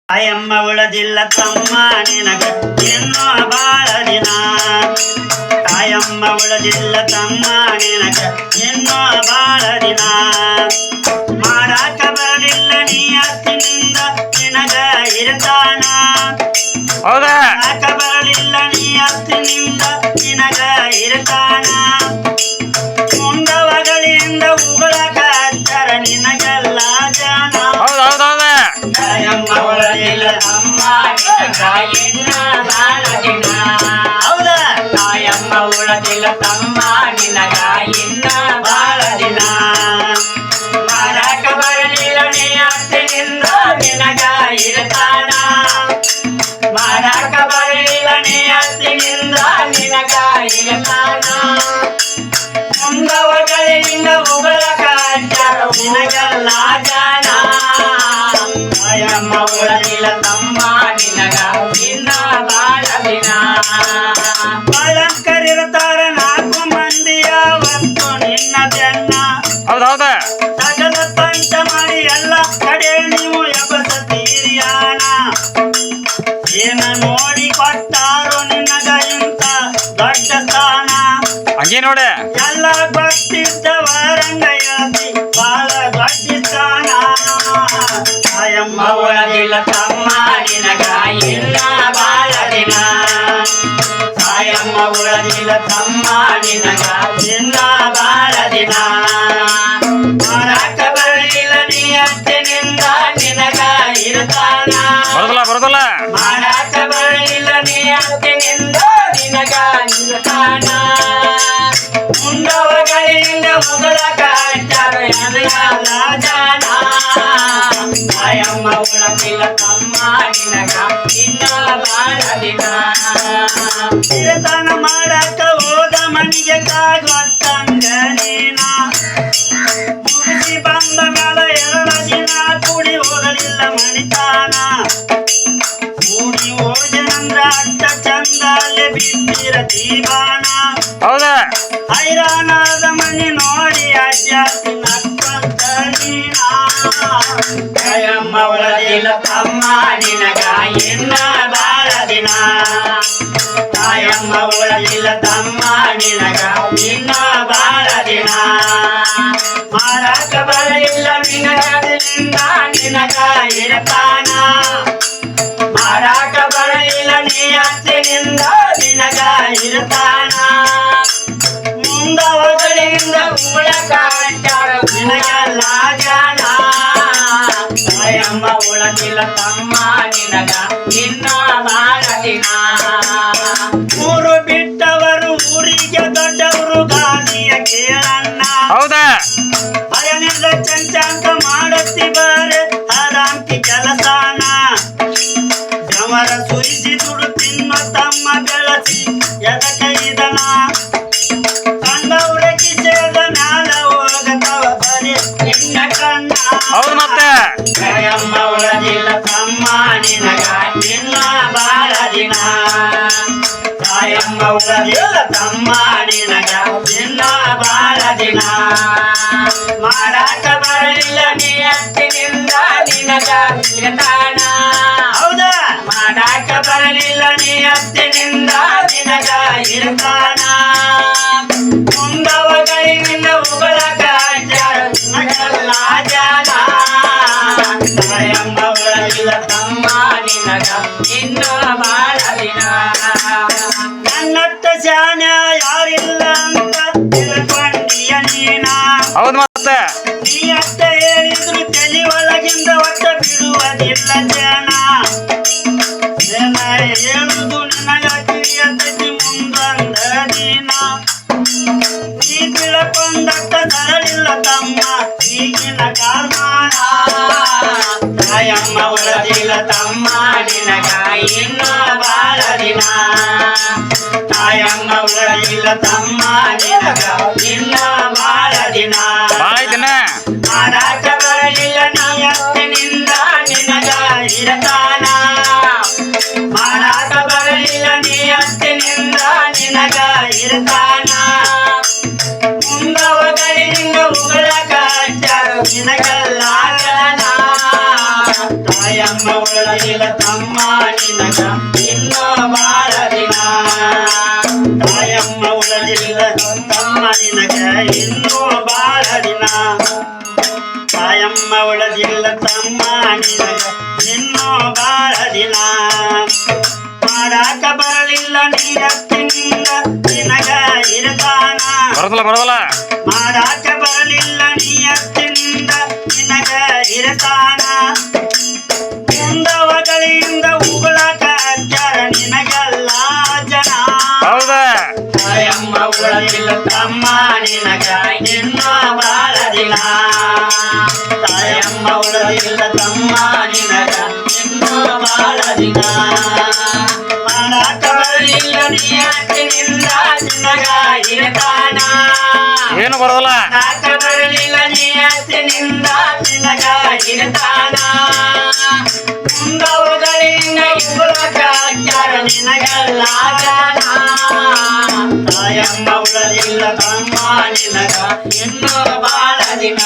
ತಾಯಮ್ಮ ಉಳದಿಲ್ಲ ತಮ್ಮ ನಿನಗ ಇನ್ನೂ ಬಾಳ ದಿನ. ತಾಯಮ್ಮ ಉಳದಿಲ್ಲ ತಮ್ಮ ನಿನಗ ಇನ್ನೂ ಬಾಳ ದಿನ. ಮಾಡಾಕ ಬರಲಿಲ್ಲ ನೀ ಅತ್ತಿನಿಂದ ನಿನಗ ಇರ್ತಾನ. ಮಾಡಾಕ ಬರಲಿಲ್ಲ ನೀ ಅತ್ತಿನಿಂದ ನಿನಗ ಇರ್ತಾನ. ಮುಂದವಗಳಿಂದ ಉಗಳಕ ಹಚ್ಚರ ನಿನಗೆಲ್ಲ ಜನ. ತಾಯಮ್ಮ ಉಳದಿಲ್ಲ ತಮ್ಮ ನಿನಗ ಇನ್ನೂ ಬಾಳ ದಿನ. ಹೌದಾ? ತಾಯಮ್ಮ ಉಳದಿಲ್ಲ ತಮ್ಮ ನಿನಗ ಇನ್ನೂ ಬಾಳ ದಿನ. ಮಾಡಾಕ ಬರಲಿಲ್ಲ ನೀ ಅತ್ತಿನಿಂದ ನಿನಗ ಇರ್ತಾನ. ಮಾಡಾಕ ಬರಲಿಲ್ಲ ನೀ ಅತ್ತಿನಿಂದ ನಿನಗ ಇರ್ತಾನ. ಮುಂದವಗಳಿಂದ ಉಗಳಕ ಹಚ್ಚರ ನಿನಗೆಲ್ಲ ಜನ. ತಾಯಮ್ಮ ಉಳದಿಲ್ಲ ತಮ್ಮ ನಿನಗ ಇನ್ನ ಬಾಳ ದಿನ. ಬಾಳಂಕರಿರ್ತಾರ ನಾಲ್ಕು ಮಂದಿ ಯಾವತ್ತು ನಿನ್ನ ಬೆನ್ನ. ಹೌದೌದ. ಸಕಲ ಪಂಚ ಮಾಡಿ ಎಲ್ಲ ಕಡೆ ನೀವು ಎಬಸತೀರಿಯಾಣ. ಏನ ನೋಡಿ ಕೊಟ್ಟಾರೋ ನಿನಗ ಇಂತ ದೊಡ್ಡ ಸ್ಥಾನ. ಹಂಗೆ ನೋಡೆ ಎಲ್ಲ ಗೊತ್ತಿದ್ದವರಂಗ ಹೇಳ್ತಿ ಬಾಳ ದೊಡ್ಡ ಸ್ಥಾನ. ತಾಯಮ್ಮ ಉಳದಿಲ್ಲ ತಮ್ಮ ನಿನಗ ಇಲ್ಲ ಬಾಳ ದಿನ. ತಾಯಮ್ಮ ಉಳದಿಲ್ಲ ತಮ್ಮ ನಿನಗ ಇಲ್ಲ ಬಾಳ ದಿನ. ಮಾಡಾಕ ಬರಲಿಲ್ಲ ನೀ ಅತ್ತಿನಿಂದ ನಿನಗ ಇರ್ತಾನ. ಬರೋದಲ್ಲ ಮಾಡಾಕ ಬರಲಿಲ್ಲ ನೀ ಅತ್ತಿನಿಂದ ನಿನಗ ಇರ್ತಾನ. ಮುಂದವಗಳಿಂದ ಉಗಳಕ ಹಚ್ಚರ ಎನಗೆಲ್ಲ ಜನ. ತಾಯಮ್ಮ ಉಳದಿಲ್ಲ ತಮ್ಮ ನಿನಗ ಇನ್ನ ಬಾಳ ದಿನ. ಇರತನ ಮಾಡಾಕ ಹೋದ ಮನಿಗೆ ಕಾಗೊತ್ತಂಗ ನೀನ. ಮುಗಿಸಿ ಬಂದ ಮ್ಯಾಲ 2 ದಿನ ಕೂಡಿ ಹೋಗಲಿಲ್ಲ ಮಣಿತಾನ. ಕೂಡಿ ಹೋದನಂದ್ರ ಅಟ್ಟ ಚಂದ ಅಲ್ಲೇ ಬಿಟ್ಟಿರ ದೀವಾನ. ಹೌದಾ? ಹೈರಾಣದ ಮನಿ ನೋಡಿ ಅಡ್ಡಾಡ್ತಿ ನಕ್ಕಂತ ನೀನ. ತಾಯಮ್ಮ ಉಳದಿಲ್ಲ ತಮ್ಮ ನಿನಗ ಇನ್ನ ಬಾಳ ದಿನ. ತಾಯಮ್ಮ ಉಳದಿಲ್ಲ ತಮ್ಮ ನಿನಗ ಇನ್ನ ಬಾಳ ದಿನ. ಮಾಡಾಕ ಬರಲಿಲ್ಲ ನಿನಗದಿಂದ ನಿನಗ ಇರ್ತಾನ. ಮಾಡಾಕ ಬರಲಿಲ್ಲ ನೀ ಅತ್ತಿನಿಂದ ನಿನಗ ಇರ್ತಾನ. ಮುಂದವಗಳಿಂದ ಉಳಕ ಹಚ್ಚರ ನಿನಗೆಲ್ಲ ಜನ. ತಾಯಮ್ಮ ಉಳದಿಲ್ಲ ತಮ್ಮ ನಿನಗ ಇನ್ನ ಬಾಳ ದಿನ. ಊರು ಬಿಟ್ಟವರು ಊರಿಗೆ ದೊಡ್ಡವರು ಗಾದಿಯ ಕೇಳಣ್ಣ. ಹೌದಾ? ಭಯನಿಲ್ಲ ಚಂಚಾಂಕ ಮಾಡತ್ತಿ ಬಾರೆ ಆರಾಮ್ತಿ ಕೆಲಸಾನ. ಜಮರ ಸುರಿಸಿ ದುಡು ತಿನ್ನೋ ತಮ್ಮ ಬೆಳಸಿ ಎದಕ ಇದನ. ಕಂಡವ್ರ ಕಿಸೆದ ಮ್ಯಾಲ ಹೋಗತವ ಬರೀ ನಿನ್ನ ಕಣ್ಣ. ಹೌದು ಮತ್ತೆ. ತಾಯಮ್ಮ ಉಳದಿಲ್ಲ ತಮ್ಮ ನಿನಗ ಇನ್ನ ಬಾಳ ದಿನ. ತಾಯಮ್ಮ ಉಳದಿಲ್ಲ ತಮ್ಮ ನಿನಗ ಇನ್ನ ಬಾಳ ದಿನ. ಮಾಡಾಕ ಬರಲಿಲ್ಲ ನೀ ಅತ್ತಿನಿಂದ ನಿನಗ ಇರ್ತಾನ. ಹೌದಾ? ಮಾಡಾಕ ಬರಲಿಲ್ಲ ನೀ ಅತ್ತಿನಿಂದ ನಿನಗ ಇರ್ತಾನ. ಮುಂದವಗಳಿಂದ ಉಗಳಕ ಹಚ್ಚರ ನಿನಗೆಲ್ಲ ಜನ. ತಾಯಮ್ಮ ಉಳದಿಲ್ಲ ತಮ್ಮ ನಿನಗ ಇನ್ನ ಬಾಳ ದಿನ. ನನ್ನಟ್ಟ ಶಾನ್ಯ ಯಾರಿಲ್ಲ ಅಂತ ತಿಳ್ಕೊಂಡಿಯ ನೀನ. ಹೌದು ಮತ್ತೆ. ನೀ ಅಷ್ಟ ಹೇಳಿದ್ರು ತಲೆ ಒಳಗಿಂದ ಒಟ್ಟ ಬಿಡುವುದಿಲ್ಲ ಜನ. ಜನ ಹೇಳುದು ನಿನಗ ತಿಳಿಯತೈತಿ ಮುಂದೊಂದ ದಿನ. ನೀ ತಿಳ್ಕೊಂಡಟ್ಟ ಸರಳಿಲ್ಲ ತಮ್ಮ ಈಗಿನ ಕಾಲಮಾನ. ತಾಯಮ್ಮ ಉಳದಿಲ್ಲ ತಮ್ಮ ನಿನಗ ಇನ್ನ ಬಾಳ ದಿನ. ತಾಯಮ್ಮ ಉಳದಿಲ್ಲ ತಮ್ಮ ನಿನಗ ಇನ್ನ ಬಾಳ ದಿನ. ಬಾಳ ಐತನ. ಮಾಡಾಕ ಬರಲಿಲ್ಲ ನೀ ಅತ್ತಿನಿಂದ ನಿನಗ ಇರ್ತಾನ. ಮಾಡಾಕ ಬರಲಿಲ್ಲ ನೀ ಅತ್ತಿನಿಂದ ನಿನಗ ಇರ್ತಾನ. ಮುಂದವಗಳಿಂದ ಉಗಳಕ ಹಚ್ಚರ ನಿನಗೆಲ್ಲ ಜನ. ತಾಯಮ್ಮ ಉಳದಿಲ್ಲ ತಮ್ಮ ನಿನಗ ಇನ್ನೂ ಬಾಳ ದಿನ ತಾಯಮ್ಮ ಉಳದಿಲ್ಲ ತಮ್ಮ ನಿನಗ ಇನ್ನೂ ಬಾಳ ದಿನ ತಾಯಮ್ಮ ಉಳದಿಲ್ಲ ತಮ್ಮ ನಿನಗ ಇನ್ನೂ ಬಾಳ ದಿನ ಮಾಡಾಕ ಬರಲಿಲ್ಲ ನೀರತ್ತಿನಿಂದ ನಿನಗ ಇರತಾನ ಬರೋದಲ್ಲ ಮಾಡಾಕ ಬರಲಿಲ್ಲ ನೀಯತ್ತಿನಿಂದ ನಿನಗ ಇರತಾನ ಮುಂದವಗಳಿಂದ ಉಗುಳಕ ಹಚ್ಚಾರ ನಿನಗೆಲ್ಲ ಜನ ಹೌದ ತಾಯಮ್ಮ ಉಳದಿಲ್ಲ ತಮ್ಮ ನಿನಗ ಇನ್ನೂ ಬಾಳ ದಿನ ತಾಯಮ್ಮ ಉಳದಿಲ್ಲ ತಮ್ಮ ನಿನಗ ಇನ್ನೂ ಬಾಳ ದಿನ ಮಾಡಾಕ ಬರಲಿಲ್ಲ ನೀಯತ್ತಿನಿಂದ ನಿನಗ ಇರತಾನ ಏನು ಬರೋದಲ್ಲ ನಾಕ ಬರಲಿಲ್ಲ ನೀಯತ್ತಿನಿಂದ ನಿನಗ ಇರತಾನ ಮುಂದವುಗಳಿಂದ ಇವುಳಕ ಹಚ್ಚಾರ ನಿನಗೆಲ್ಲ ಜನ ತಾಯಮ್ಮ ಉಳದಿಲ್ಲ ತಮ್ಮ ನಿನಗ ಇನ್ನೂ ಬಾಳ ದಿನ